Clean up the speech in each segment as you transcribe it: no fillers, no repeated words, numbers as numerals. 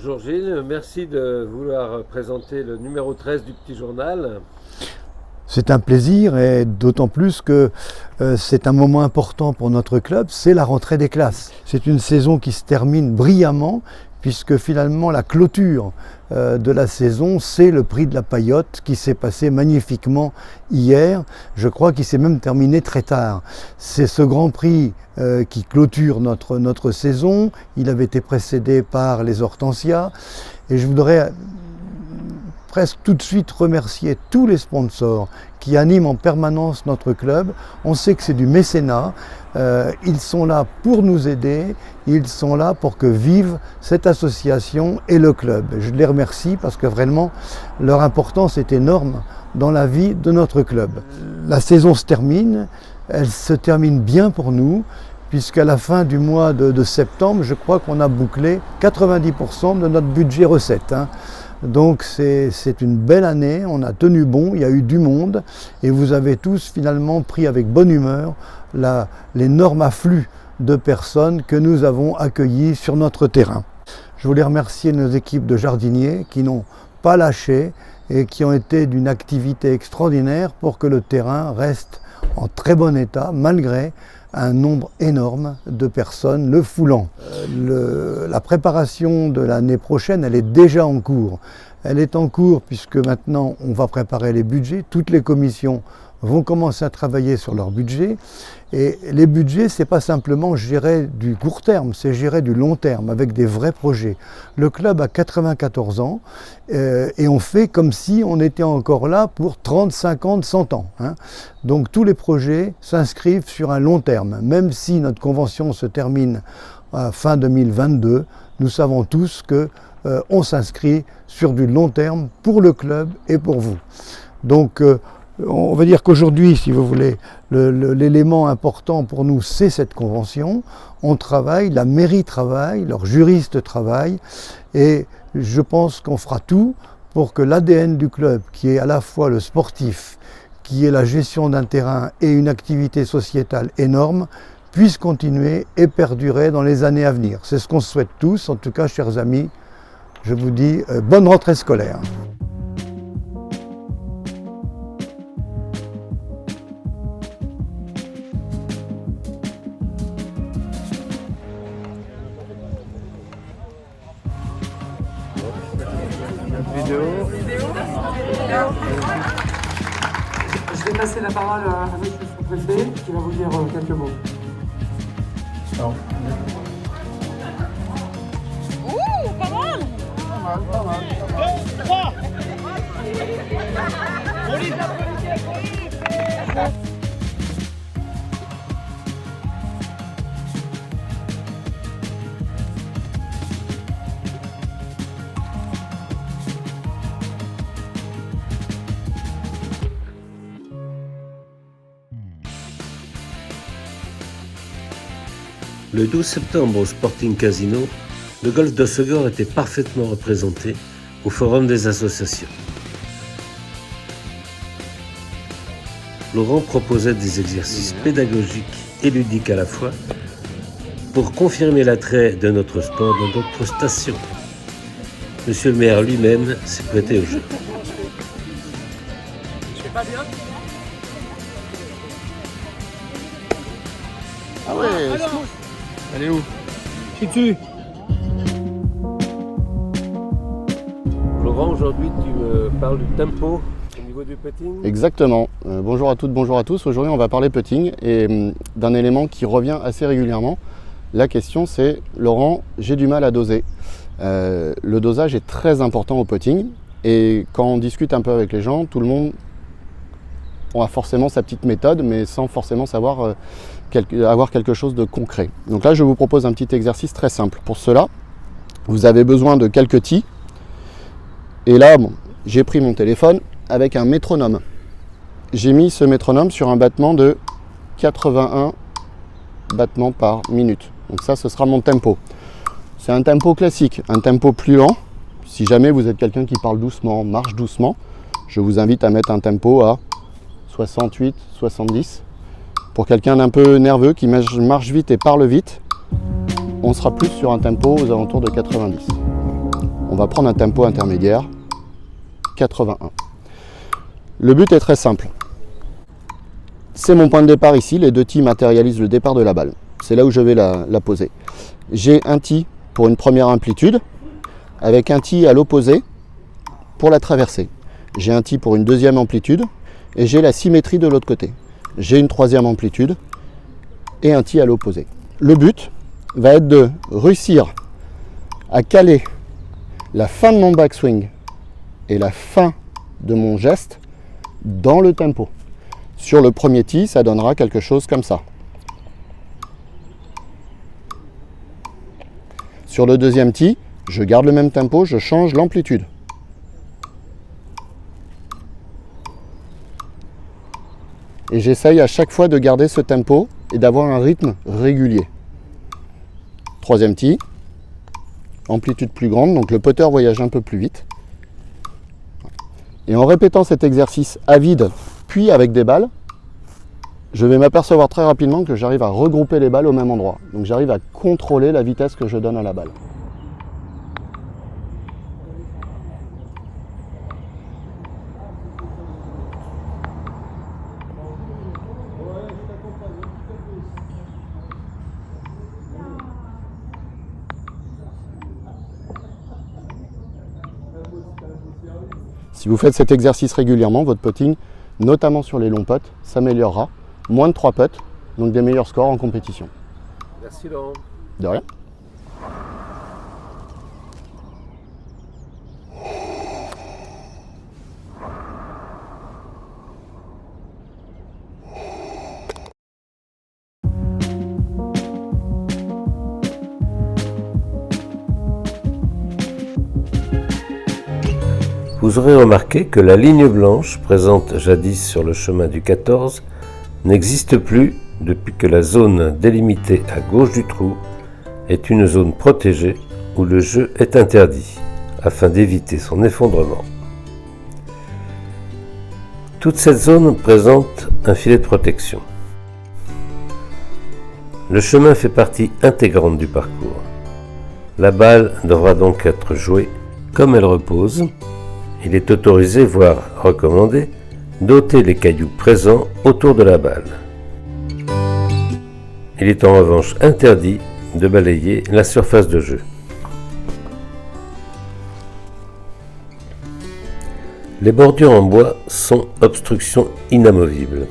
Bonjour Gilles, merci de vouloir présenter le numéro 13 du Petit Journal. C'est un plaisir et d'autant plus que c'est un moment important pour notre club, c'est la rentrée des classes. C'est une saison qui se termine brillamment puisque finalement la clôture de la saison, c'est le prix de la Paillote qui s'est passé magnifiquement hier. Je crois qu'il s'est même terminé très tard. C'est ce grand prix qui clôture notre saison. Il avait été précédé par les Hortensias et je voudrais presque tout de suite remercier tous les sponsors qui animent en permanence notre club. On sait que c'est du mécénat, ils sont là pour nous aider, ils sont là pour que vive cette association et le club. Je les remercie parce que vraiment leur importance est énorme dans la vie de notre club. La saison se termine, elle se termine bien pour nous, puisqu'à la fin du mois de septembre, je crois qu'on a bouclé 90% de notre budget recettes. Donc c'est une belle année, on a bon, il y a eu du monde et vous avez tous finalement pris avec bonne humeur l'énorme afflux de personnes que nous avons accueillis sur notre terrain. Je voulais remercier nos équipes de jardiniers qui n'ont pas lâché et qui ont été d'une activité extraordinaire pour que le terrain reste en très bon état malgré un nombre énorme de personnes le foulant. La préparation de l'année prochaine, elle est déjà en cours. Elle est en cours puisque maintenant on va préparer les budgets. Toutes les commissions vont commencer à travailler sur leur budget. Et les budgets, c'est pas simplement gérer du court terme, c'est gérer du long terme avec des vrais projets. Le club a 94 ans et on fait comme si on était encore là pour 30, 50, 100 ans. Donc tous les projets s'inscrivent sur un long terme. Même si notre convention se termine à fin 2022, nous savons tous qu'on s'inscrit sur du long terme pour le club et pour vous. Donc on va dire qu'aujourd'hui, si vous voulez, l'élément important pour nous, c'est cette convention. On travaille, la mairie travaille, leurs juristes travaillent, et je pense qu'on fera tout pour que l'ADN du club, qui est à la fois le sportif, qui est la gestion d'un terrain et une activité sociétale énorme, puisse continuer et perdurer dans les années à venir. C'est ce qu'on souhaite tous. En tout cas, chers amis, je vous dis bonne rentrée scolaire. Je vais passer la parole à monsieur le sous-préfet qui va vous dire quelques mots. Non. Ouh, pas mal! Pas mal. 2, 3! Police, police! Le 12 septembre au Sporting Casino, le golf de Segor était parfaitement représenté au Forum des associations. Laurent proposait des exercices pédagogiques et ludiques à la fois pour confirmer l'attrait de notre sport dans notre station. Monsieur le maire lui-même s'est prêté au jeu. Je fais pas bien? Ah ouais. Elle est où? Je suis dessus. Laurent, aujourd'hui tu me parles du tempo au niveau du putting. Exactement. Bonjour à toutes, bonjour à tous. Aujourd'hui, on va parler putting et d'un élément qui revient assez régulièrement. La question, c'est Laurent, j'ai du mal à doser. Le dosage est très important au putting et quand on discute un peu avec les gens, tout le monde a forcément sa petite méthode, mais sans forcément savoir avoir quelque chose de concret. Donc là, je vous propose un petit exercice très simple. Pour cela, vous avez besoin de quelques tis. Et là, j'ai pris mon téléphone avec un métronome. J'ai mis ce métronome sur un battement de 81 battements par minute. Donc ça, ce sera mon tempo. C'est un tempo classique, un tempo plus lent. Si jamais vous êtes quelqu'un qui parle doucement, marche doucement, je vous invite à mettre un tempo à 68, 70. Pour quelqu'un d'un peu nerveux qui marche vite et parle vite, on sera plus sur un tempo aux alentours de 90. On va prendre un tempo intermédiaire, 81. Le but est très simple. C'est mon point de départ ici, les deux tees matérialisent le départ de la balle. C'est là où je vais la poser. J'ai un tee pour une première amplitude, avec un tee à l'opposé pour la traversée. J'ai un tee pour une deuxième amplitude, et j'ai la symétrie de l'autre côté. J'ai une troisième amplitude, et un tee à l'opposé. Le but va être de réussir à caler la fin de mon backswing et la fin de mon geste dans le tempo. Sur le premier tee, ça donnera quelque chose comme ça. Sur le deuxième tee, je garde le même tempo, je change l'amplitude. Et j'essaye à chaque fois de garder ce tempo et d'avoir un rythme régulier. Troisième tee, amplitude plus grande, donc le putter voyage un peu plus vite. Et en répétant cet exercice à vide, puis avec des balles, je vais m'apercevoir très rapidement que j'arrive à regrouper les balles au même endroit. Donc j'arrive à contrôler la vitesse que je donne à la balle. Si vous faites cet exercice régulièrement, votre putting, notamment sur les longs putts, s'améliorera. Moins de 3 putts, donc des meilleurs scores en compétition. Merci Laurent. De rien. Vous aurez remarqué que la ligne blanche, présente jadis sur le chemin du 14, n'existe plus depuis que la zone délimitée à gauche du trou est une zone protégée où le jeu est interdit, afin d'éviter son effondrement. Toute cette zone présente un filet de protection. Le chemin fait partie intégrante du parcours. La balle devra donc être jouée comme elle repose. Il est autorisé, voire recommandé, d'ôter les cailloux présents autour de la balle. Il est en revanche interdit de balayer la surface de jeu. Les bordures en bois sont obstructions inamovibles.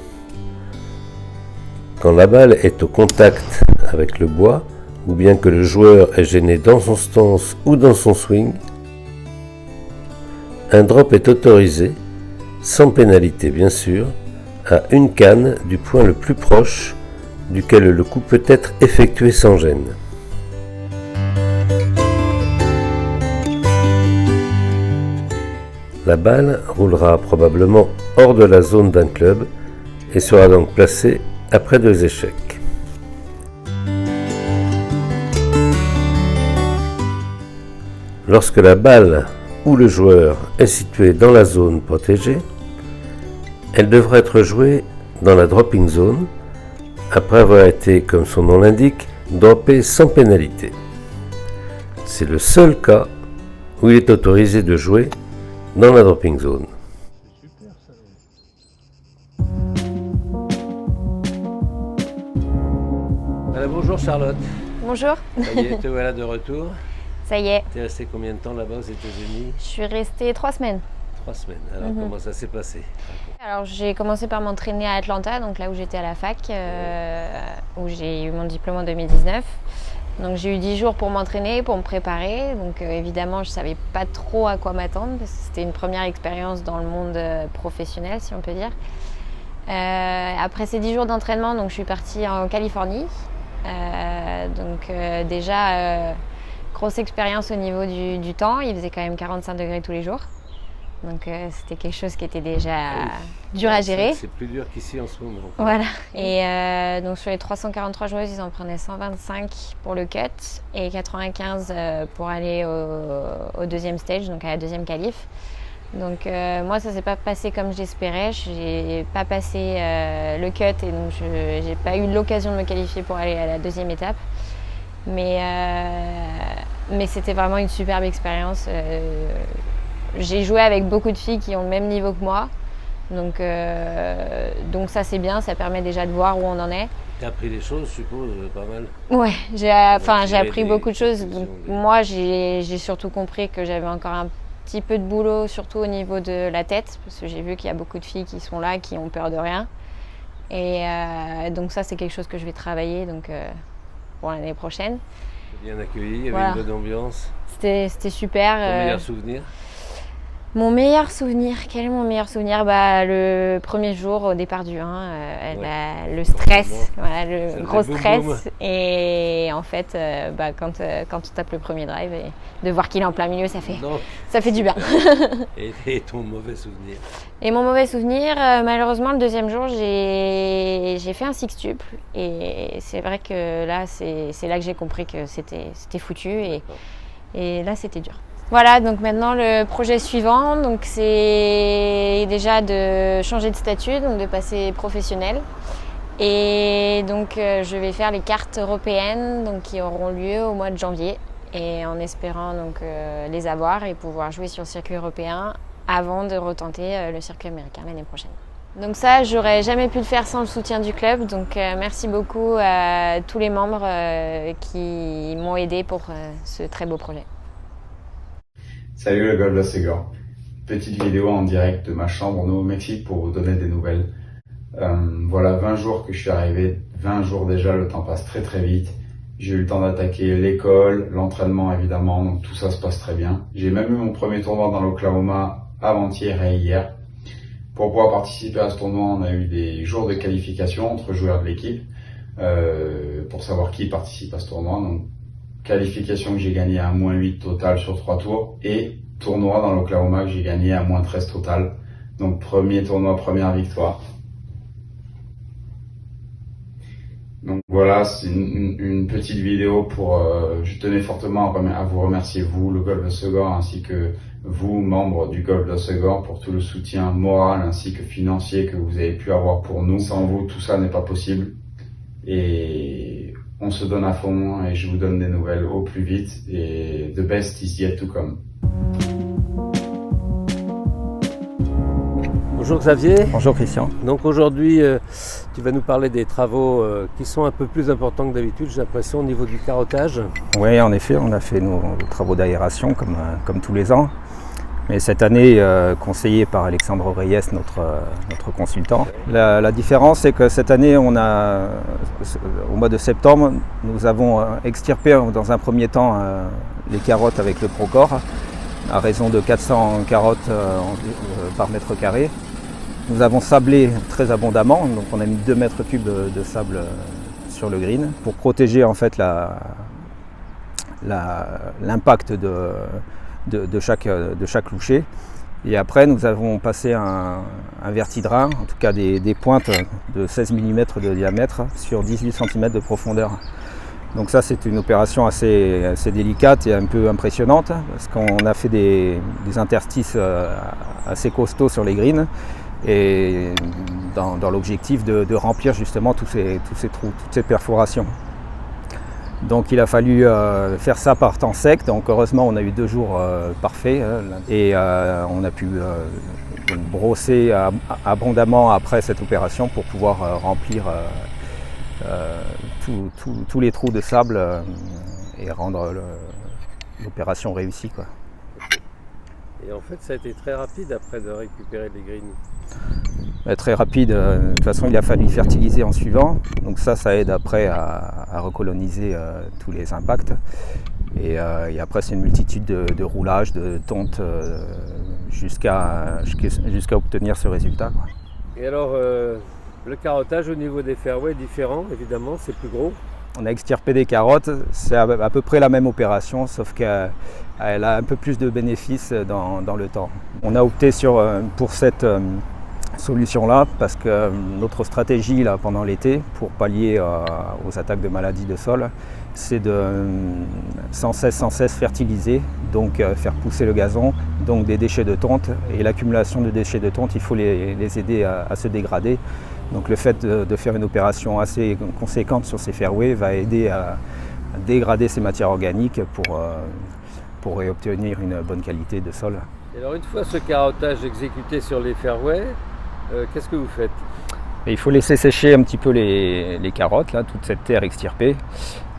Quand la balle est au contact avec le bois, ou bien que le joueur est gêné dans son stance ou dans son swing, un drop est autorisé, sans pénalité bien sûr, à une canne du point le plus proche duquel le coup peut être effectué sans gêne. La balle roulera probablement hors de la zone d'un club et sera donc placée après 2 échecs. Lorsque la balle ou le joueur est situé dans la zone protégée, elle devra être jouée dans la dropping zone après avoir été, comme son nom l'indique, droppée sans pénalité. C'est le seul cas où il est autorisé de jouer dans la dropping zone. Alors, bonjour Charlotte. Bonjour. Ça y est, te voilà de retour. Ça y est, Tu es resté combien de temps là-bas aux États-Unis? je suis restée 3 semaines. 3 semaines. Alors comment ça s'est passé? Alors j'ai commencé par m'entraîner à Atlanta, donc là où j'étais à la fac, où j'ai eu mon diplôme en 2019. Donc j'ai eu 10 jours pour m'entraîner, pour me préparer. Donc évidemment je ne savais pas trop à quoi m'attendre, parce que c'était une première expérience dans le monde professionnel, si on peut dire. Après ces 10 jours d'entraînement, donc, je suis partie en Californie. Déjà... grosse expérience au niveau du temps, il faisait quand même 45 degrés tous les jours. Donc c'était quelque chose qui était déjà dur à gérer. C'est plus dur qu'ici en ce moment. Voilà. Et donc sur les 343 joueuses, ils en prenaient 125 pour le cut et 95 pour aller au deuxième stage, donc à la deuxième qualif. Donc moi ça s'est pas passé comme j'espérais, j'ai pas passé le cut et donc j'ai pas eu l'occasion de me qualifier pour aller à la deuxième étape. Mais Mais c'était vraiment une superbe expérience. J'ai joué avec beaucoup de filles qui ont le même niveau que moi. Donc ça c'est bien, ça permet déjà de voir où on en est. Tu as appris des choses, je suppose, pas mal. Ouais, j'ai appris beaucoup de choses. conclusions, Donc, moi, j'ai surtout compris que j'avais encore un petit peu de boulot, surtout au niveau de la tête, parce que j'ai vu qu'il y a beaucoup de filles qui sont là, qui ont peur de rien. Et donc ça, c'est quelque chose que je vais travailler pour l'année prochaine. Bien accueilli, il y avait Voilà. une bonne ambiance. C'était super. Ton meilleur souvenir? Mon meilleur souvenir, quel est mon meilleur souvenir? Le premier jour au départ du 1, le stress, voilà, Ça le gros faisait boum, stress. boum. Et en fait, quand on tape le premier drive et de voir qu'il est en plein milieu, ça fait du bien. Et ton mauvais souvenir? Et mon mauvais souvenir, malheureusement, le deuxième jour, j'ai fait un sixtuple. Et c'est vrai que là, c'est là que j'ai compris que c'était foutu. Et là, c'était dur. Voilà, donc maintenant le projet suivant, donc c'est déjà de changer de statut, donc de passer professionnel. Et donc je vais faire les cartes européennes, donc qui auront lieu au mois de janvier, et en espérant donc les avoir et pouvoir jouer sur le circuit européen avant de retenter le circuit américain l'année prochaine. Donc ça, j'aurais jamais pu le faire sans le soutien du club, donc merci beaucoup à tous les membres qui m'ont aidé pour ce très beau projet. Salut le golf de Ségor. Petite vidéo en direct de ma chambre au Nouveau-Mexique pour vous donner des nouvelles. Voilà 20 jours que je suis arrivé, 20 jours déjà, le temps passe très très vite. J'ai eu le temps d'attaquer l'école, l'entraînement évidemment, donc tout ça se passe très bien. J'ai même eu mon premier tournoi dans l'Oklahoma avant-hier et hier. Pour pouvoir participer à ce tournoi, on a eu des jours de qualification entre joueurs de l'équipe pour savoir qui participe à ce tournoi. Donc, qualification que j'ai gagné à -8 total sur 3 tours et tournoi dans l'Oklahoma que j'ai gagné à -13 total. Donc premier tournoi, première victoire. Donc voilà, c'est une petite vidéo pour... je tenais fortement à vous remercier, vous, le Golf de Ségor, ainsi que vous, membres du Golf de Ségor, pour tout le soutien moral ainsi que financier que vous avez pu avoir pour nous. Sans vous, tout ça n'est pas possible. Et on se donne à fond et je vous donne des nouvelles au plus vite. Et the best is yet to come. Bonjour Xavier. Bonjour Christian. Donc aujourd'hui, tu vas nous parler des travaux qui sont un peu plus importants que d'habitude, j'ai l'impression, au niveau du carottage. Oui, en effet, on a fait nos travaux d'aération comme tous les ans. Mais cette année, conseillé par Alexandre Reyes, notre consultant. La différence, c'est que cette année, au mois de septembre, nous avons extirpé dans un premier temps les carottes avec le Procore, à raison de 400 carottes par mètre carré. Nous avons sablé très abondamment, donc on a mis 2 mètres cubes de sable sur le green pour protéger en fait l'impact de chaque loucher. Et après, nous avons passé un vertidrain, en tout cas des pointes de 16 mm de diamètre sur 18 cm de profondeur. Donc ça, c'est une opération assez délicate et un peu impressionnante parce qu'on a fait des interstices assez costauds sur les greens et dans l'objectif de remplir justement tous ces trous, toutes ces perforations. Donc il a fallu faire ça par temps sec, donc heureusement on a eu 2 jours parfaits et on a pu brosser abondamment après cette opération pour pouvoir remplir tous les trous de sable et rendre l'opération réussie, quoi. Et en fait, ça a été très rapide après de récupérer les greens. Très rapide, de toute façon il a fallu fertiliser en suivant, donc ça aide après à recoloniser tous les impacts. Et après c'est une multitude de roulages, de tontes jusqu'à obtenir ce résultat, quoi. Et alors, le carottage au niveau des fairways est différent, évidemment, c'est plus gros. On a extirpé des carottes, c'est à peu près la même opération, sauf qu'elle a un peu plus de bénéfices dans le temps. On a opté pour cette solution-là parce que notre stratégie là, pendant l'été, pour pallier aux attaques de maladies de sol, c'est de sans cesse fertiliser, donc faire pousser le gazon, donc des déchets de tonte. Et l'accumulation de déchets de tonte, il faut les aider à se dégrader. Donc le fait de faire une opération assez conséquente sur ces fairways va aider dégrader ces matières organiques pour obtenir une bonne qualité de sol. Et alors une fois ce carottage exécuté sur les fairways, qu'est-ce que vous faites? Et il faut laisser sécher un petit peu les carottes, là, toute cette terre extirpée,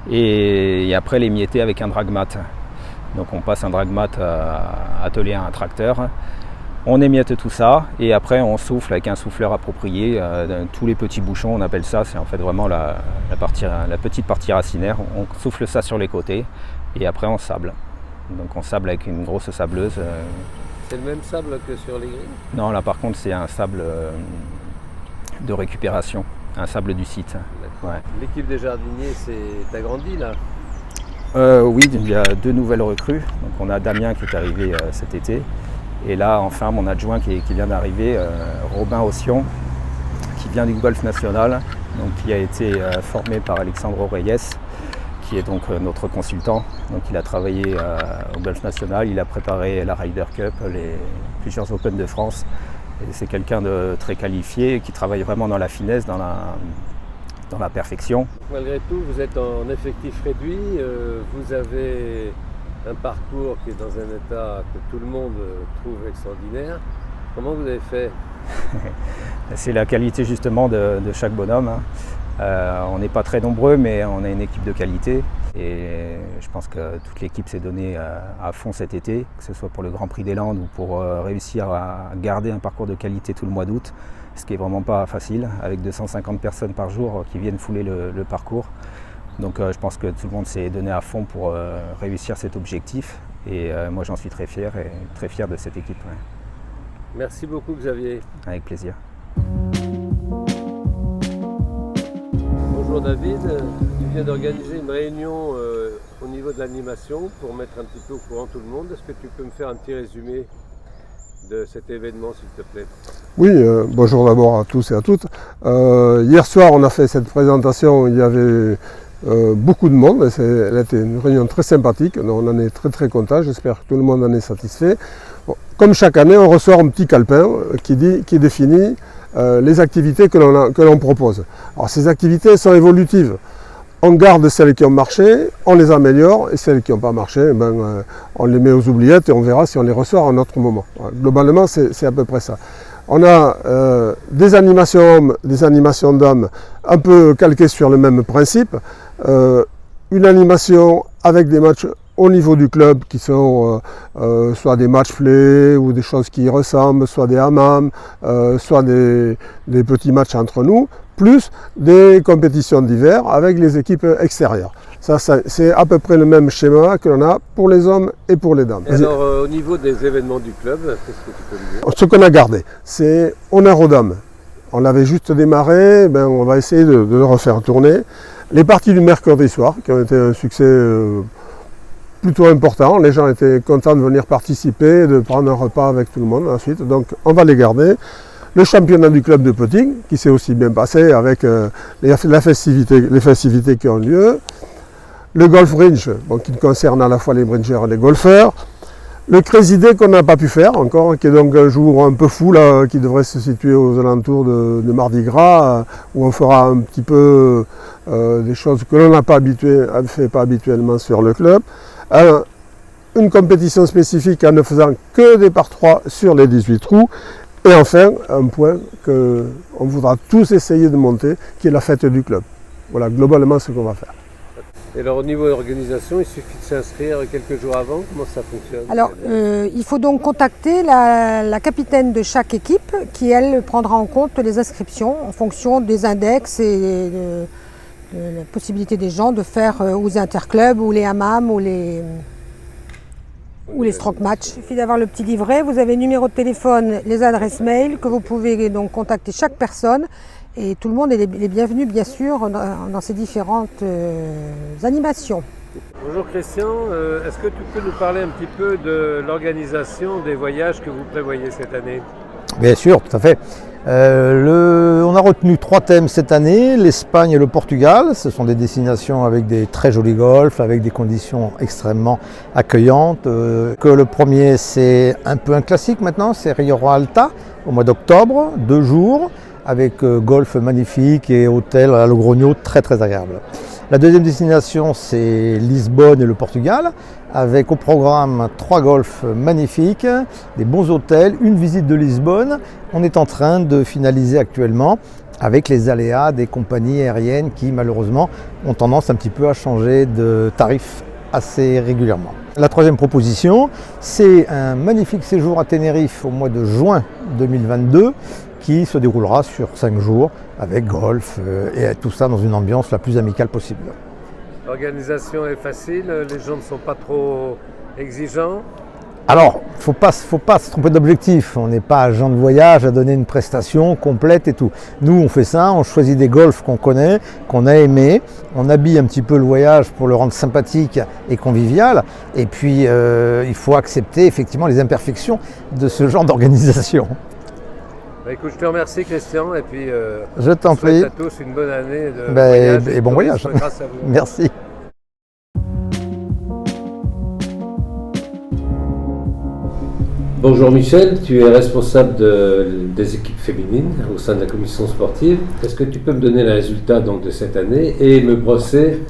et après les mietter avec un dragmat. Donc on passe un dragmat attelé à un tracteur, on émiette tout ça et après on souffle avec un souffleur approprié tous les petits bouchons, on appelle ça, c'est en fait vraiment la petite partie racinaire. On souffle ça sur les côtés et après on sable. Donc on sable avec une grosse sableuse. C'est le même sable que sur les grilles? Non, là par contre c'est un sable de récupération, un sable du site. Ouais. L'équipe des jardiniers s'est agrandie là? Oui, il y a 2 nouvelles recrues. Donc on a Damien qui est arrivé cet été. Et là, enfin, mon adjoint qui vient d'arriver, Robin Ossion, qui vient du Golf National, donc qui a été formé par Alexandre Reyes, qui est donc notre consultant. Donc il a travaillé au Golf National, il a préparé la Ryder Cup, plusieurs Open de France. Et c'est quelqu'un de très qualifié, qui travaille vraiment dans la finesse, dans la perfection. Malgré tout, vous êtes en effectif réduit, vous avez un parcours qui est dans un état que tout le monde trouve extraordinaire. Comment vous avez fait? C'est la qualité justement de chaque bonhomme. On n'est pas très nombreux, mais on a une équipe de qualité. Et je pense que toute l'équipe s'est donnée à fond cet été, que ce soit pour le Grand Prix des Landes ou pour réussir à garder un parcours de qualité tout le mois d'août, ce qui n'est vraiment pas facile, avec 250 personnes par jour qui viennent fouler le parcours. Donc je pense que tout le monde s'est donné à fond pour réussir cet objectif. Et moi j'en suis très fier de cette équipe. Ouais. Merci beaucoup Xavier. Avec plaisir. Bonjour David, tu viens d'organiser une réunion au niveau de l'animation pour mettre un petit peu au courant tout le monde. Est-ce que tu peux me faire un petit résumé de cet événement s'il te plaît? Oui, bonjour d'abord à tous et à toutes. Hier soir on a fait cette présentation, il y avait beaucoup de monde, elle a été une réunion très sympathique, on en est très content, j'espère que tout le monde en est satisfait. Bon, comme chaque année, on ressort un petit calepin qui définit les activités que l'on propose. Alors ces activités sont évolutives, on garde celles qui ont marché, on les améliore, et celles qui n'ont pas marché, on les met aux oubliettes et on verra si on les ressort à un autre moment. Globalement, c'est à peu près ça. On a des animations hommes, des animations d'hommes, un peu calquées sur le même principe. Une animation avec des matchs au niveau du club qui sont soit des matchs flés ou des choses qui y ressemblent, soit des hammams, soit des petits matchs entre nous, plus des compétitions d'hiver avec les équipes extérieures. Ça, c'est à peu près le même schéma que l'on a pour les hommes et pour les dames. Et alors, au niveau des événements du club, qu'est-ce que tu peux me dire? Ce qu'on a gardé, c'est honneur aux dames. On l'avait juste démarré, on va essayer de le refaire tourner. Les parties du mercredi soir, qui ont été un succès plutôt important. Les gens étaient contents de venir participer, de prendre un repas avec tout le monde ensuite. Donc, on va les garder. Le championnat du club de putting, qui s'est aussi bien passé avec les festivités qui ont lieu. Le golf range, qui concerne à la fois les bringers et les golfeurs. Le Crazy Day qu'on n'a pas pu faire encore, qui est donc un jour un peu fou, là, qui devrait se situer aux alentours de Mardi Gras, où on fera un petit peu des choses que l'on n'a pas fait pas habituellement sur le club. Une compétition spécifique en ne faisant que des par 3 sur les 18 trous. Et enfin, un point qu'on voudra tous essayer de monter, qui est la fête du club. Voilà globalement ce qu'on va faire. Et alors au niveau de l'organisation, il suffit de s'inscrire quelques jours avant, comment ça fonctionne? Alors il faut donc contacter la capitaine de chaque équipe qui elle prendra en compte les inscriptions en fonction des index et de la possibilité des gens de faire ou les interclubs ou les hammams ou les stroke match. Il suffit d'avoir le petit livret, vous avez le numéro de téléphone, les adresses mail que vous pouvez donc contacter chaque personne. Et tout le monde est les bienvenus, bien sûr, dans ces différentes animations. Bonjour Christian, est-ce que tu peux nous parler un petit peu de l'organisation des voyages que vous prévoyez cette année? Bien sûr, tout à fait. On a retenu 3 thèmes cette année, l'Espagne et le Portugal. Ce sont des destinations avec des très jolis golfs, avec des conditions extrêmement accueillantes. Que le premier, c'est un peu un classique maintenant, c'est Rio Alta, au mois d'octobre, 2 jours. Avec golf magnifique et hôtel à Logroño très agréable. La deuxième destination, c'est Lisbonne et le Portugal, avec au programme 3 golfs magnifiques, des bons hôtels, une visite de Lisbonne. On est en train de finaliser actuellement avec les aléas des compagnies aériennes qui malheureusement ont tendance un petit peu à changer de tarif assez régulièrement. La troisième proposition, c'est un magnifique séjour à Tenerife au mois de juin 2022 qui se déroulera sur 5 jours avec golf et tout ça dans une ambiance la plus amicale possible. L'organisation est facile, les gens ne sont pas trop exigeants. Alors, faut pas se tromper d'objectif. On n'est pas agent de voyage à donner une prestation complète et tout. Nous, on fait ça, on choisit des golfs qu'on connaît, qu'on a aimés. On habille un petit peu le voyage pour le rendre sympathique et convivial. Et puis, il faut accepter effectivement les imperfections de ce genre d'organisation. Bah, écoute, je te remercie Christian et puis je t'en prie. Je souhaite à tous une bonne année de voyage et bon voyage. Grâce à vous. Merci. Bonjour Michel, tu es responsable des équipes féminines au sein de la commission sportive. Est-ce que tu peux me donner les résultats donc, de cette année et me brosser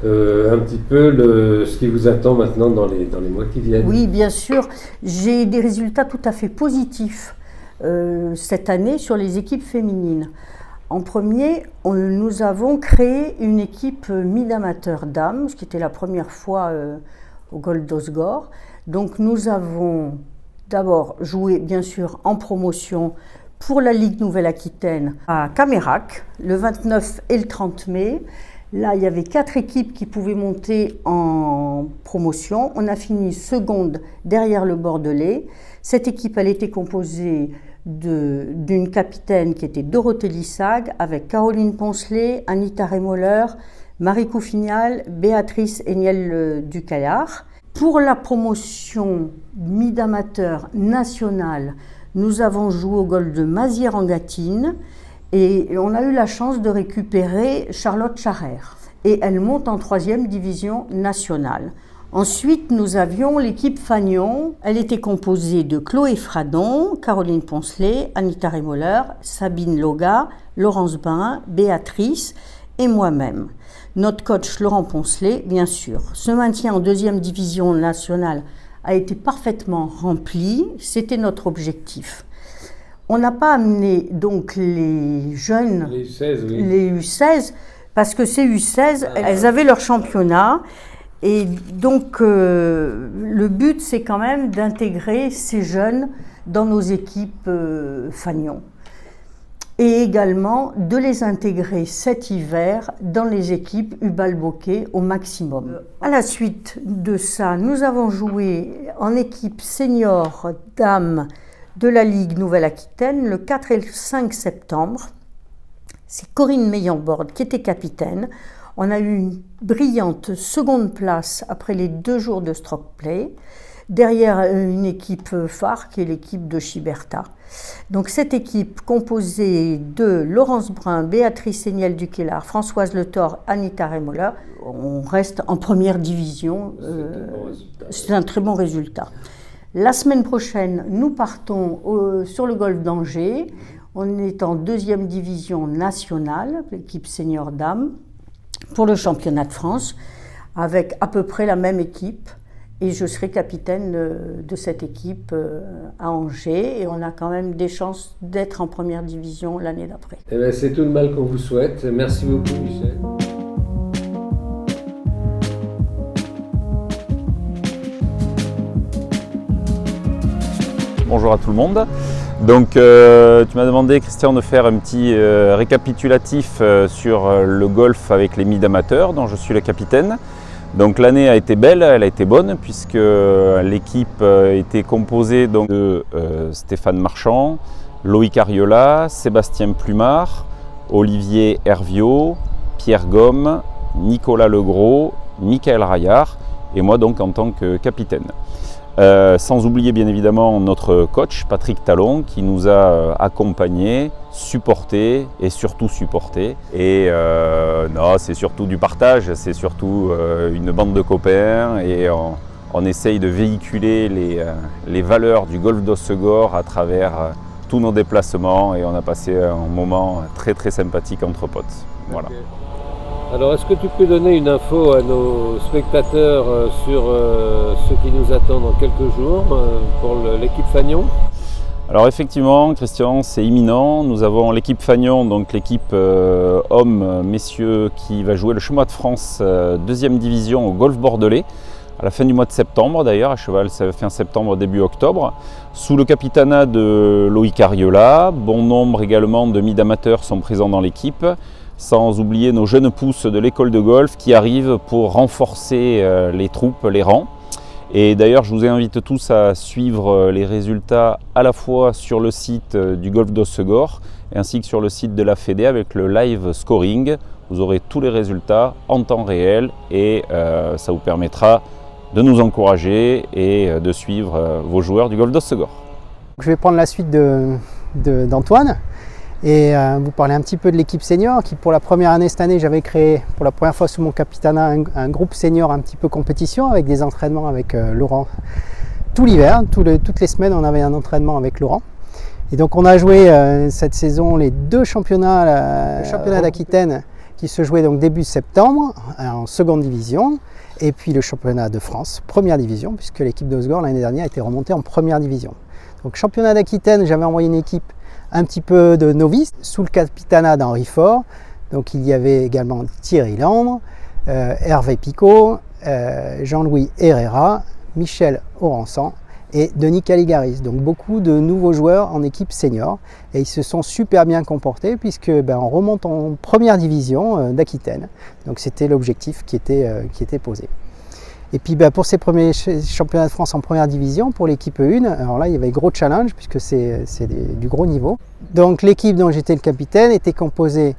un petit peu ce qui vous attend maintenant dans les mois qui viennent? Oui, bien sûr. J'ai des résultats tout à fait positifs cette année sur les équipes féminines. En premier, nous avons créé une équipe mid-amateur dames, ce qui était la première fois au Golf d'Osgore. Donc nous avons d'abord joué bien sûr en promotion pour la Ligue Nouvelle-Aquitaine à Camérac le 29 et le 30 mai. Là, il y avait 4 équipes qui pouvaient monter en promotion. On a fini seconde derrière le Bordelais. Cette équipe, elle était composée d'une capitaine qui était Dorothée Lissag, avec Caroline Poncelet, Anita Rémoller, Marie Coufignal, Béatrice Eniel Ducaillard. Pour la promotion mid-amateur nationale, nous avons joué au golf de Mazières-en-Gâtine et on a eu la chance de récupérer Charlotte Charrère. Et elle monte en 3e division nationale. Ensuite, nous avions l'équipe Fagnon. Elle était composée de Chloé Fradon, Caroline Poncelet, Anita Rémoller, Sabine Loga, Laurence Bain, Béatrice et moi-même. Notre coach Laurent Poncelet, bien sûr. Ce maintien en 2e division nationale a été parfaitement rempli. C'était notre objectif. On n'a pas amené donc les jeunes, les U16, oui. Les U16, parce que ces U16, elles avaient leur championnat. Et donc, le but, c'est quand même d'intégrer ces jeunes dans nos équipes Fagnon. Et également de les intégrer cet hiver dans les équipes Ubal-Bokeh au maximum. À la suite de ça, nous avons joué en équipe senior dames de la Ligue Nouvelle-Aquitaine le 4 et le 5 septembre. C'est Corinne Meillanbord qui était capitaine. On a eu une brillante seconde place après les 2 jours de stroke play, derrière une équipe phare qui est l'équipe de Chiberta. Donc cette équipe composée de Laurence Brun, Béatrice Eniel Ducaillard, Françoise Le Thor, Anita Rémoller, on reste en 1re division. C'est un très bon résultat. La semaine prochaine, nous partons sur le golf d'Angers. On est en 2e division nationale, l'équipe senior dames, pour le championnat de France, avec à peu près la même équipe. Et je serai capitaine de cette équipe à Angers. Et on a quand même des chances d'être en 1re division l'année d'après. Eh bien, c'est tout le mal qu'on vous souhaite. Merci beaucoup, Michel. Bonjour à tout le monde. Donc tu m'as demandé, Christian, de faire un petit récapitulatif sur le golf avec les mid-amateurs dont je suis le capitaine. Donc l'année a été belle, elle a été bonne puisque l'équipe était composée donc, de Stéphane Marchand, Loïc Ariola, Sébastien Plumard, Olivier Herviot, Pierre Gomme, Nicolas Legros, Michael Raillard et moi donc en tant que capitaine. Sans oublier bien évidemment notre coach Patrick Talon qui nous a accompagnés, supportés et surtout supportés. Et non, c'est surtout du partage, c'est surtout une bande de copains et on essaye de véhiculer les valeurs du golf d'Hossegor à travers tous nos déplacements et on a passé un moment très très sympathique entre potes. Voilà. Okay. Alors, est-ce que tu peux donner une info à nos spectateurs sur ce qui nous attend dans quelques jours pour l'équipe Fagnon? Alors effectivement, Christian, c'est imminent. Nous avons l'équipe Fagnon, donc l'équipe hommes, messieurs, qui va jouer le Championnat de France 2e division au golf bordelais, à la fin du mois de septembre d'ailleurs, à cheval fin septembre, début octobre, sous le capitanat de Loïc Ariola. Bon nombre également de mid-amateurs sont présents dans l'équipe, sans oublier nos jeunes pousses de l'école de golf qui arrivent pour renforcer les troupes, les rangs. Et d'ailleurs, je vous invite tous à suivre les résultats à la fois sur le site du Golf d'Hossegor ainsi que sur le site de la Fédé avec le live scoring. Vous aurez tous les résultats en temps réel et ça vous permettra de nous encourager et de suivre vos joueurs du Golf d'Hossegor. Je vais prendre la suite d'Antoine et vous parler un petit peu de l'équipe senior qui, pour la première année cette année, j'avais créé pour la première fois sous mon capitanat un groupe senior un petit peu compétition avec des entraînements avec Laurent tout l'hiver. Toutes les semaines on avait un entraînement avec Laurent et donc on a joué cette saison les deux championnats, le championnat d'Aquitaine qui se jouait donc début septembre en seconde division et puis le championnat de France première division puisque l'équipe d'Hossegor l'année dernière était remontée en première division. Donc championnat d'Aquitaine, j'avais envoyé une équipe un petit peu de novices, sous le capitanat d'Henri Faure. Donc il y avait également Thierry Landre, Hervé Picot, Jean-Louis Herrera, Michel Oransan et Denis Caligaris. Donc beaucoup de nouveaux joueurs en équipe senior. Et ils se sont super bien comportés puisque on remonte en première division d'Aquitaine. Donc c'était l'objectif qui était posé. Et puis pour ces premiers championnats de France en première division, pour l'équipe 1, alors là il y avait gros challenge puisque c'est du gros niveau. Donc l'équipe dont j'étais le capitaine était composée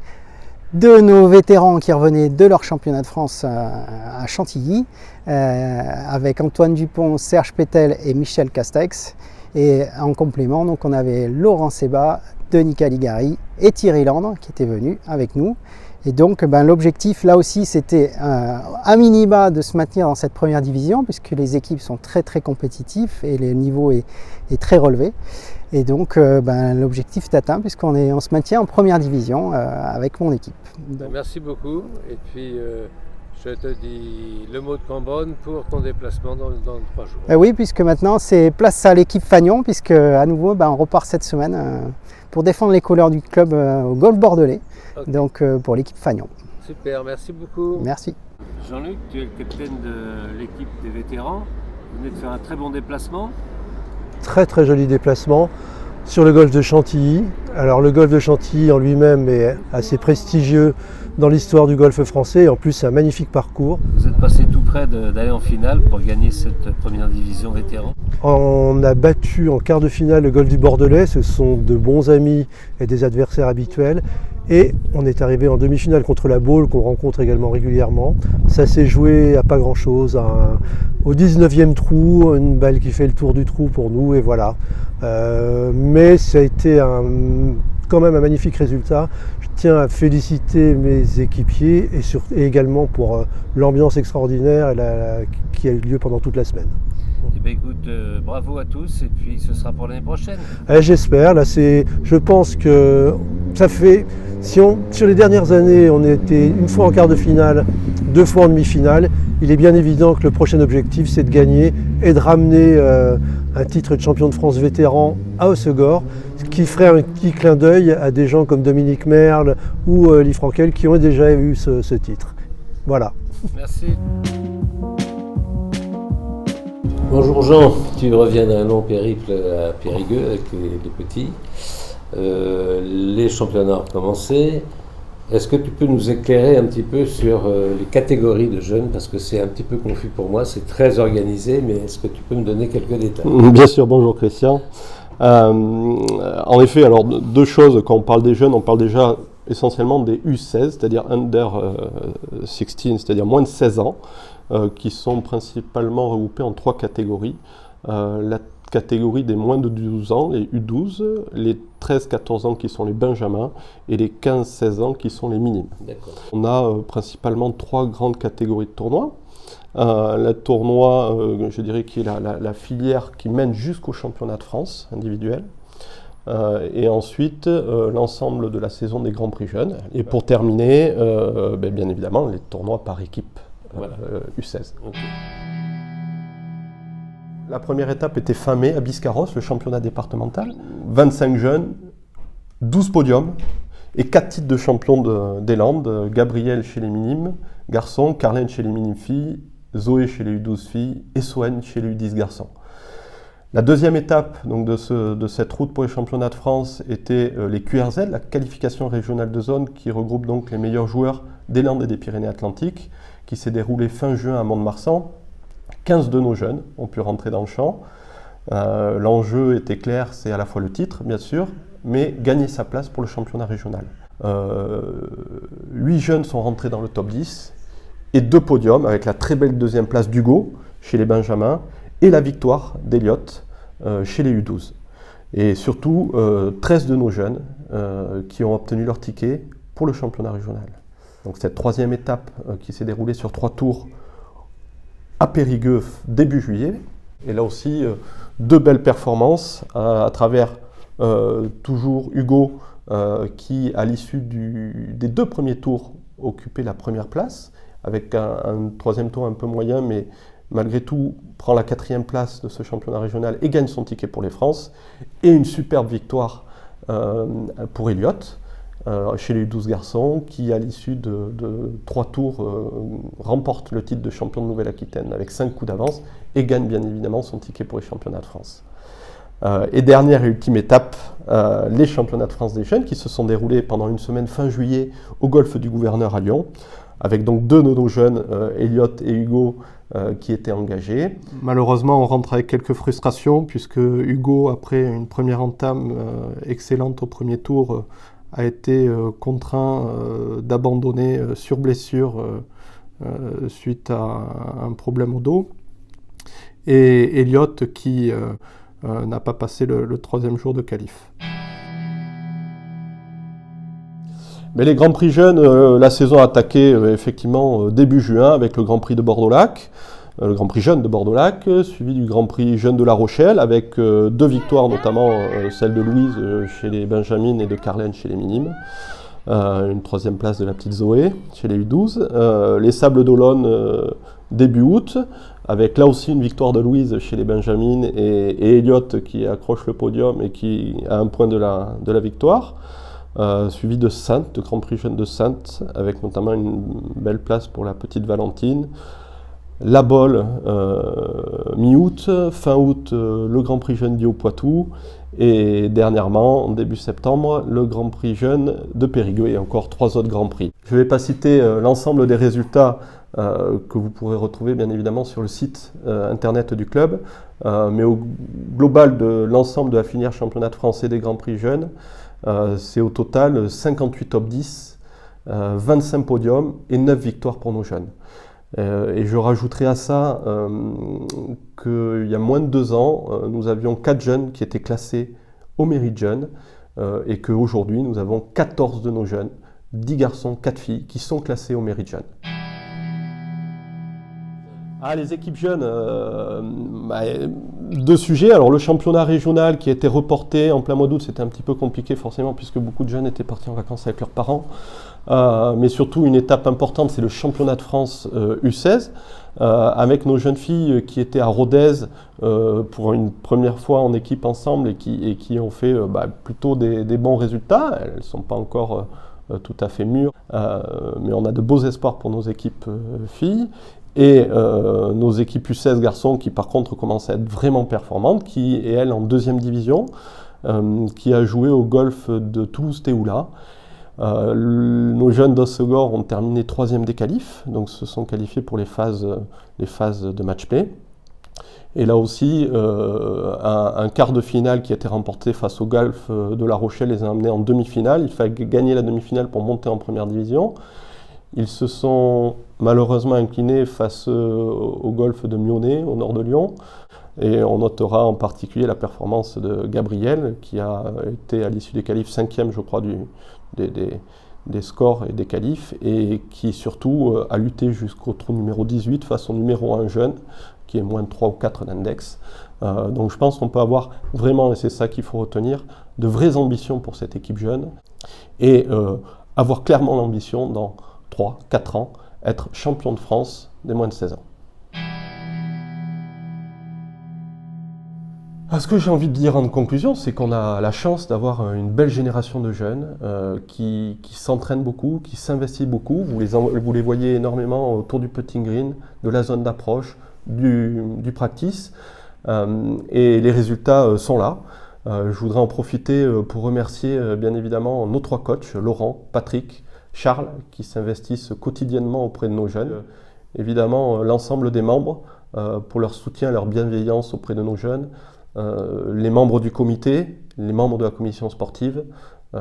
de nos vétérans qui revenaient de leur championnat de France à Chantilly, avec Antoine Dupont, Serge Pétel et Michel Castex. Et en complément, donc on avait Laurent Sébat, Denis Caligari et Thierry Landre qui étaient venus avec nous. Et donc l'objectif là aussi c'était à minima de se maintenir dans cette première division puisque les équipes sont très très compétitives et le niveau est très relevé. Et donc l'objectif est atteint puisqu'on se maintient en première division avec mon équipe. Donc, merci beaucoup et puis je te dis le mot de Cambronne pour ton déplacement dans 3 jours. Oui, puisque maintenant c'est place à l'équipe Fagnon puisque à nouveau on repart cette semaine pour défendre les couleurs du club au golf bordelais. Okay. Donc pour l'équipe Fagnon. Super, merci beaucoup. Merci. Jean-Luc, tu es le capitaine de l'équipe des vétérans. Vous venez de faire un très bon déplacement. Très très joli déplacement sur le golfe de Chantilly. Alors le golfe de Chantilly en lui-même est assez prestigieux dans l'histoire du golfe français et en plus c'est un magnifique parcours. Vous êtes passé tout près d'aller en finale pour gagner cette première division vétéran. On a battu en quart de finale le golfe du Bordelais, ce sont de bons amis et des adversaires habituels. Et on est arrivé en demi-finale contre la Baule qu'on rencontre également régulièrement. Ça s'est joué à pas grand chose, au 19e trou, une balle qui fait le tour du trou pour nous et voilà. Mais ça a été quand même un magnifique résultat. Je tiens à féliciter mes équipiers et également pour l'ambiance extraordinaire qui a eu lieu pendant toute la semaine. Eh bien, écoute, bravo à tous et puis ce sera pour l'année prochaine. J'espère, je pense que ça fait, sur les dernières années on était une fois en quart de finale, 2 fois en demi-finale, il est bien évident que le prochain objectif c'est de gagner et de ramener un titre de champion de France vétéran à Hossegor, ce qui ferait un petit clin d'œil à des gens comme Dominique Merle ou Lee Frankel qui ont déjà eu ce titre. Voilà. Merci. Bonjour Jean, tu reviens d'un long périple à Périgueux avec les petits. Les championnats ont commencé. Est-ce que tu peux nous éclairer un petit peu sur les catégories de jeunes? Parce que c'est un petit peu confus pour moi, c'est très organisé, mais est-ce que tu peux me donner quelques détails? Bien sûr, bonjour Christian. En effet, alors 2 choses, quand on parle des jeunes, on parle déjà essentiellement des U16, c'est-à-dire under 16, c'est-à-dire moins de 16 ans. Qui sont principalement regroupés en 3 catégories. La catégorie des moins de 12 ans, les U12, les 13-14 ans qui sont les benjamins et les 15-16 ans qui sont les minimes. On a principalement 3 grandes catégories de tournois. Le tournoi, je dirais, qui est la filière qui mène jusqu'au championnat de France individuel. et ensuite l'ensemble de la saison des Grands Prix jeunes. Et pour terminer, bien évidemment, les tournois par équipe U16. Okay. La première étape était fin mai à Biscarrosse, le championnat départemental. 25 jeunes, 12 podiums et 4 titres de champion des Landes. Gabriel chez les minimes garçons, Carlène chez les minimes filles, Zoé chez les U12 filles et Soen chez les U10 garçons. La deuxième étape donc, de cette route pour les championnats de France était les QRZ, la qualification régionale de zone qui regroupe donc les meilleurs joueurs des Landes et des Pyrénées-Atlantiques, qui s'est déroulée fin juin à Mont-de-Marsan. 15 de nos jeunes ont pu rentrer dans le champ. L'enjeu était clair, c'est à la fois le titre, bien sûr, mais gagner sa place pour le championnat régional. 8 jeunes sont rentrés dans le top 10 et 2 podiums avec la très belle deuxième place d'Hugo chez les Benjamins et la victoire d'Eliott chez les U12. Et surtout, 13 de nos jeunes qui ont obtenu leur ticket pour le championnat régional. Donc cette troisième étape qui s'est déroulée sur 3 tours à Périgueux début juillet. Et là aussi, 2 belles performances à travers toujours Hugo qui, à l'issue des 2 premiers tours, occupait la première place, avec un troisième tour un peu moyen, mais malgré tout prend la 4e place de ce championnat régional et gagne son ticket pour les France. Et une superbe victoire pour Eliott, chez les U12 garçons, qui à l'issue de 3 tours remporte le titre de champion de Nouvelle-Aquitaine avec 5 coups d'avance et gagne bien évidemment son ticket pour les championnats de France. Et dernière et ultime étape, les championnats de France des jeunes qui se sont déroulés pendant une semaine fin juillet au golfe du Gouverneur à Lyon, avec donc 2 de nos jeunes, Eliott et Hugo, qui étaient engagés. Malheureusement, on rentre avec quelques frustrations puisque Hugo, après une première entame excellente au premier tour, a été contraint d'abandonner sur blessure suite à un problème au dos. Et Eliott qui n'a pas passé le 3e jour de qualif. Mais les Grands Prix jeunes, la saison a attaqué effectivement début juin avec le Grand Prix de Bordeaux-Lac, le Grand Prix jeune de Bordeaux-Lac, suivi du Grand Prix jeune de La Rochelle, avec 2 victoires, notamment celle de Louise chez les Benjamines et de Carlène chez les Minimes. Une 3e place de la petite Zoé chez les U12. Les Sables d'Olonne début août, avec là aussi une victoire de Louise chez les Benjamines et Eliott qui accroche le podium et qui a un point de la victoire. Suivi de Saintes, de Grand Prix jeune de Saintes, avec notamment une belle place pour la petite Valentine. La Bolle, mi-août, fin août, le Grand Prix jeune du Haut-Poitou, et dernièrement, en début septembre, le Grand Prix jeune de Périgueux et encore 3 autres Grands Prix. Je ne vais pas citer l'ensemble des résultats que vous pourrez retrouver bien évidemment sur le site internet du club, mais au global de l'ensemble de la filière championnat de France et des Grands Prix jeunes, c'est au total 58 top 10, 25 podiums et 9 victoires pour nos jeunes. Et je rajouterai à ça qu'il y a moins de 2 ans, nous avions 4 jeunes qui étaient classés au mérite jeune et qu'aujourd'hui nous avons 14 de nos jeunes, 10 garçons, 4 filles qui sont classés au mérite jeune. Ah, les équipes jeunes, 2 sujets. Alors le championnat régional qui a été reporté en plein mois d'août, c'était un petit peu compliqué forcément puisque beaucoup de jeunes étaient partis en vacances avec leurs parents. Mais surtout une étape importante, c'est le championnat de France U16, avec nos jeunes filles qui étaient à Rodez pour une première fois en équipe ensemble et qui ont fait plutôt des bons résultats. Elles ne sont pas encore tout à fait mûres, mais on a de beaux espoirs pour nos équipes filles. Et nos équipes U16 garçons qui par contre commencent à être vraiment performantes, qui est elle en 2e division, qui a joué au golf de Toulouse-Théoula. Nos jeunes d'Ossegor ont terminé 3e des qualifs, donc se sont qualifiés pour les phases de match-play. Et là aussi, un quart de finale qui a été remporté face au golf de La Rochelle les a amenés en demi-finale. Il fallait gagner la demi-finale pour monter en 1re division. Ils se sont malheureusement inclinés face au golfe de Mionnet, au nord de Lyon. Et on notera en particulier la performance de Gabriel, qui a été à l'issue des qualifs 5e, je crois, des scores et des qualifs, et qui surtout a lutté jusqu'au trou numéro 18 face au numéro 1 jeune, qui est moins de 3 ou 4 d'index. Donc je pense qu'on peut avoir vraiment, et c'est ça qu'il faut retenir, de vraies ambitions pour cette équipe jeune, et avoir clairement l'ambition dans 3-4 ans, être champion de France des moins de 16 ans. Ce que j'ai envie de dire en conclusion, c'est qu'on a la chance d'avoir une belle génération de jeunes qui s'entraînent beaucoup, qui s'investissent beaucoup. Vous les voyez énormément autour du putting green, de la zone d'approche, du practice. Et les résultats sont là. Je voudrais en profiter pour remercier bien évidemment nos 3 coachs, Laurent, Patrick, Charles, qui s'investissent quotidiennement auprès de nos jeunes. Évidemment, l'ensemble des membres pour leur soutien, leur bienveillance auprès de nos jeunes. Les membres du comité, les membres de la commission sportive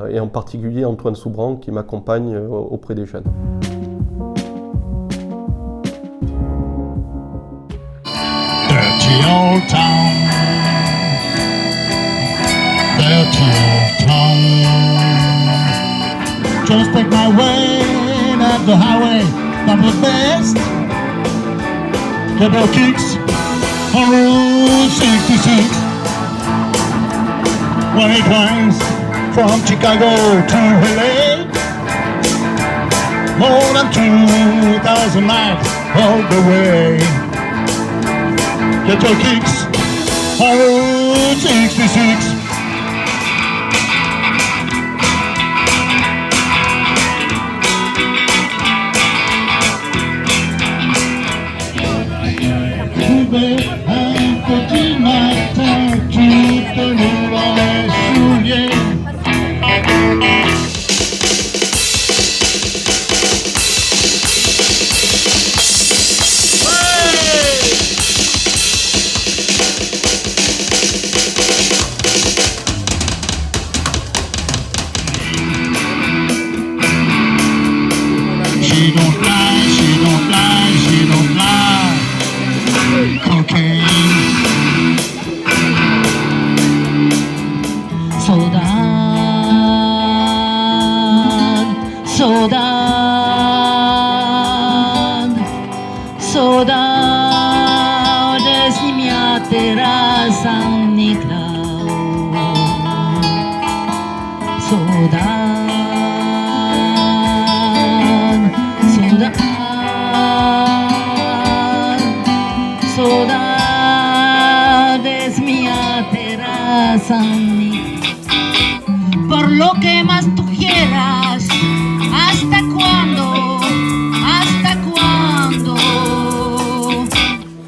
et en particulier Antoine Soubran qui m'accompagne auprès des jeunes. Dirty old town, dirty old town. Just take my way up the highway, not the best. Double kicks on Route 66. When it winds from Chicago to LA, more than 2,000 miles all the way. Get your kicks on Route 66. Un petit matin, tu te mets dans les souliers. She don't lie, she don't lie, she don't lie. Cocaine. Saudade, saudade, saudades de minha terra São Nicolau. Saudade, saudade, saudades minha terra São Nicolau. Por lo que más tú quieras, ¿hasta cuándo? ¿Hasta cuándo?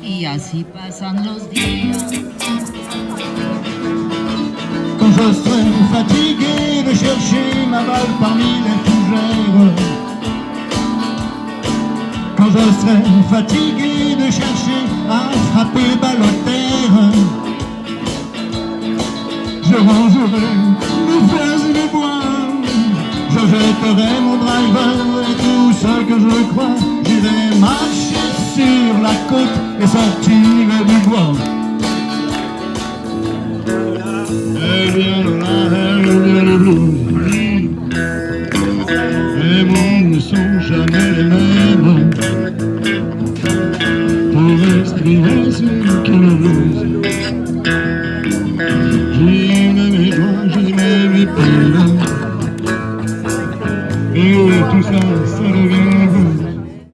Y así pasan los días. Quand je serai fatigué de chercher ma balle parmi les fougères, quand je serai fatigué de chercher à frapper balle au terre, je rangerai mes fraises et mes bois, je jetterai mon driver et tout ce que je crois. J'irai marcher sur la côte et sortir du bois. Eh bien là, le blues, les mots ne sont jamais les mêmes. Pour exprimer